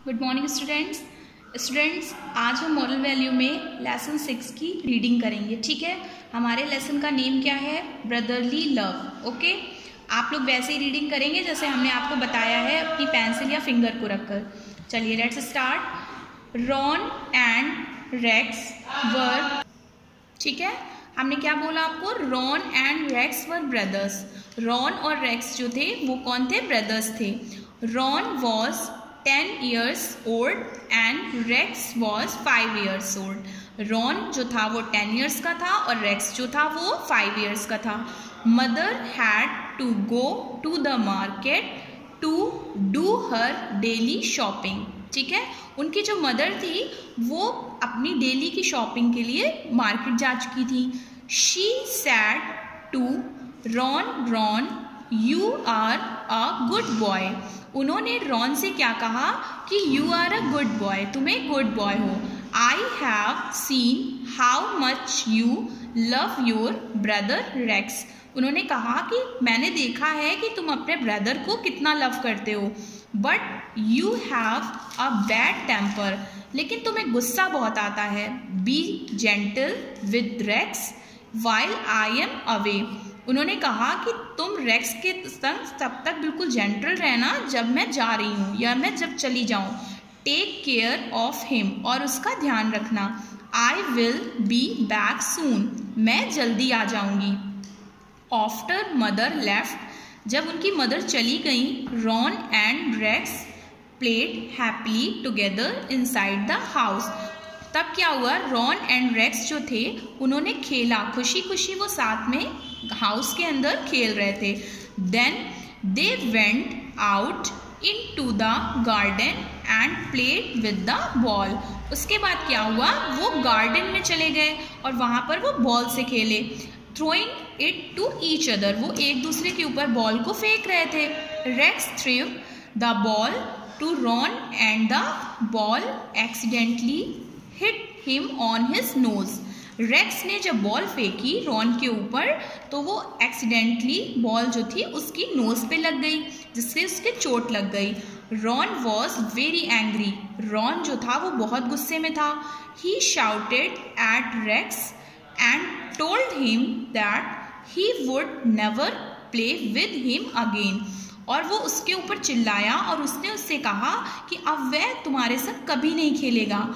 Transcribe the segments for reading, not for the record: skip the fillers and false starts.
Good morning students आज हम moral value में लेसन 6 की रीडिंग करेंगे। ठीक है, हमारे लेसन का नेम क्या है? Brotherly love. ओके, आप लोग वैसे ही रीडिंग करेंगे जैसे हमने आपको बताया है, अपनी पेंसिल या फिंगर को रखकर। चलिए let's start. Ron and Rex were, ठीक है, हमने क्या बोला आपको? Ron and Rex were brothers. Ron और रेक्स जो थे वो कौन थे? ब्रदर्स थे। Ron was 10 years old and Rex was 5 years old. Ron जो था वो 10 years का था और रेक्स जो था वो 5 years का था। Mother had to go to the market to do her daily shopping. ठीक है, उनकी जो मदर थी वो अपनी डेली की शॉपिंग के लिए मार्केट जा चुकी थी। She said to Ron, Ron you are a good boy. उन्होंने रॉन से क्या कहा कि you are a good boy, तुम एक गुड बॉय हो। I have seen how much you love your brother Rex. उन्होंने कहा कि मैंने देखा है कि तुम अपने ब्रदर को कितना लव करते हो। But you have a bad temper, लेकिन तुम्हें गुस्सा बहुत आता है। Be gentle with Rex while I am away. उन्होंने कहा कि तुम रेक्स के संग तब तक बिल्कुल जेंटल रहना जब मैं जा रही हूँ या मैं जब चली जाऊँ। टेक केयर ऑफ हिम, और उसका ध्यान रखना। I will be back soon, मैं जल्दी आ जाऊँगी। आफ्टर मदर लेफ्ट, जब उनकी मदर चली गई, Ron and Rex played happily together inside the house. तब क्या हुआ? रॉन एंड रेक्स जो थे उन्होंने खेला, खुशी खुशी वो साथ में हाउस के अंदर खेल रहे थे। Then they went out into the garden and played with the ball. उसके बाद क्या हुआ? वो गार्डन में चले गए और वहाँ पर वो बॉल से खेले। Throwing it to each other, वो एक दूसरे के ऊपर बॉल को फेंक रहे थे। Rex threw the ball to Ron and the ball accidentally hit him on his nose. Rex ने जब बॉल फेंकी रॉन के ऊपर तो वो एक्सीडेंटली बॉल जो थी उसकी नोज पे लग गई, जिससे उसके चोट लग गई। Ron was very angry, Ron जो था वो बहुत गुस्से में था। He shouted at Rex and told him that he would never play with him again. और वो उसके ऊपर चिल्लाया और उसने उससे कहा कि अब वह तुम्हारे साथ कभी नहीं खेलेगा।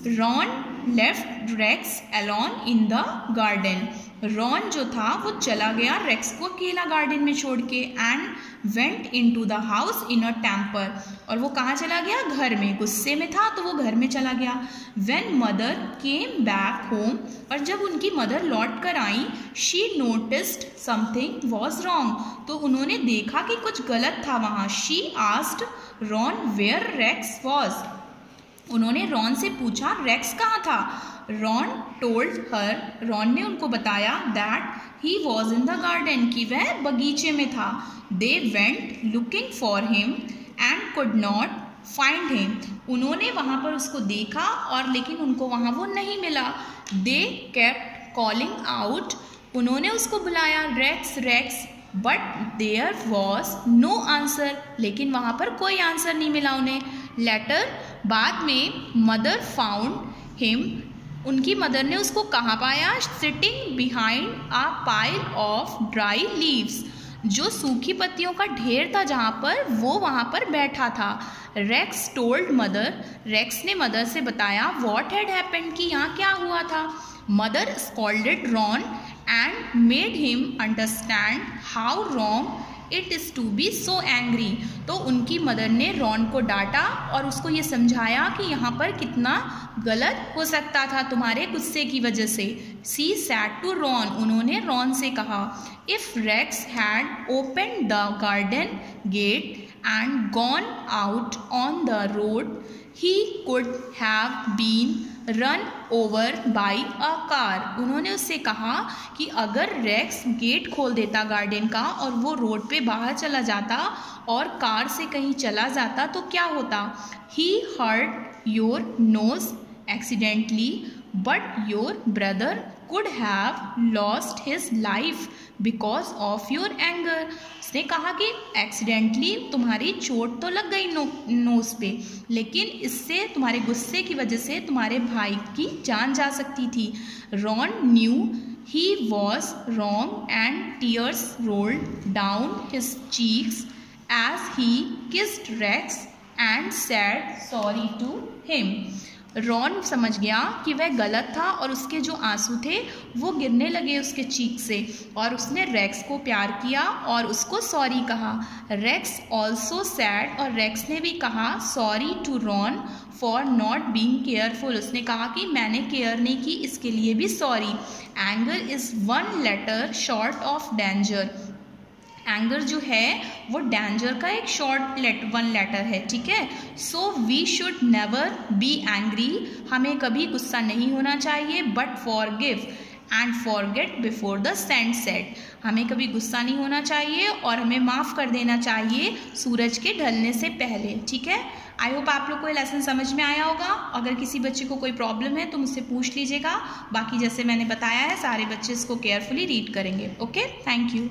Ron left Rex alone in the garden. Ron जो था वो चला गया रेक्स को अकेला गार्डन में छोड़ के। And went into the house in a temper, और वो कहाँ चला गया? घर में। गुस्से में था तो वो घर में चला गया। When mother came back home, और जब उनकी मदर लौट कर आई, she noticed something was wrong, तो उन्होंने देखा कि कुछ गलत था वहाँ। She asked Ron where Rex was. उन्होंने रॉन से पूछा रेक्स कहाँ था। रॉन टोल्ड हर, रॉन ने उनको बताया that he was in the garden, कि वह बगीचे में था। They went looking for him and could not find him. उन्होंने वहाँ पर उसको देखा और लेकिन उनको वहाँ वो नहीं मिला। दे केप्ट कॉलिंग आउट, उन्होंने उसको बुलाया Rex Rex, but there was no answer, लेकिन वहाँ पर कोई आंसर नहीं मिला उन्हें। लेटर, बाद में, मदर फाउंड हिम, उनकी मदर ने उसको कहाँ पाया? Sitting behind a pile of dry leaves, जो सूखी पत्तियों का ढेर था जहाँ पर वो वहाँ पर बैठा था। रेक्स टोल्ड मदर, रेक्स ने मदर से बताया व्हाट हैड हैपेंड, कि यहाँ क्या हुआ था। Mother scolded Ron and made him understand how wrong it is to be so angry. तो उनकी मदर ने रॉन को डांटा और उसको ये समझाया कि यहाँ पर कितना गलत हो सकता था तुम्हारे गुस्से की वजह से। सी सैड टू रॉन, उन्होंने रॉन से कहा if Rex had open the garden gate and gone out on the road he could have been run over by a car. उन्होंने उससे कहा कि अगर रेक्स गेट खोल देता गार्डन का और वो रोड पे बाहर चला जाता और कार से कहीं चला जाता तो क्या होता। He hurt your nose accidentally but your brother could have lost his life because of your anger. उसने कहा कि एक्सीडेंटली तुम्हारी चोट तो लग गई नोज पे, लेकिन इससे तुम्हारे गुस्से की वजह से तुम्हारे भाई की जान जा सकती थी. Ron new he was wrong and tears rolled down his cheeks as he kissed Rex and said sorry to him. Ron समझ गया कि वह गलत था और उसके जो आंसू थे वो गिरने लगे उसके चीक से, और उसने रेक्स को प्यार किया और उसको सॉरी कहा. रेक्स ऑल्सो सैड, और रेक्स ने भी कहा sorry to Ron for not being careful. उसने कहा कि मैंने केयर नहीं की, इसके लिए भी sorry. Anger is 1 letter short of danger. Anger जो है वो डेंजर का एक शॉर्ट 1 लेटर है, ठीक है. So we should never be angry. हमें कभी गुस्सा नहीं होना चाहिए. But forgive and forget before the sunset. हमें कभी गुस्सा नहीं होना चाहिए और हमें माफ़ कर देना चाहिए सूरज के ढलने से पहले, ठीक है. आई होप आप लोग को ये लेसन समझ में आया होगा. अगर किसी बच्चे को कोई प्रॉब्लम है तो मुझसे पूछ लीजिएगा. बाकी जैसे मैंने बताया है सारे बच्चे इसको केयरफुली रीड करेंगे. Okay, thank you.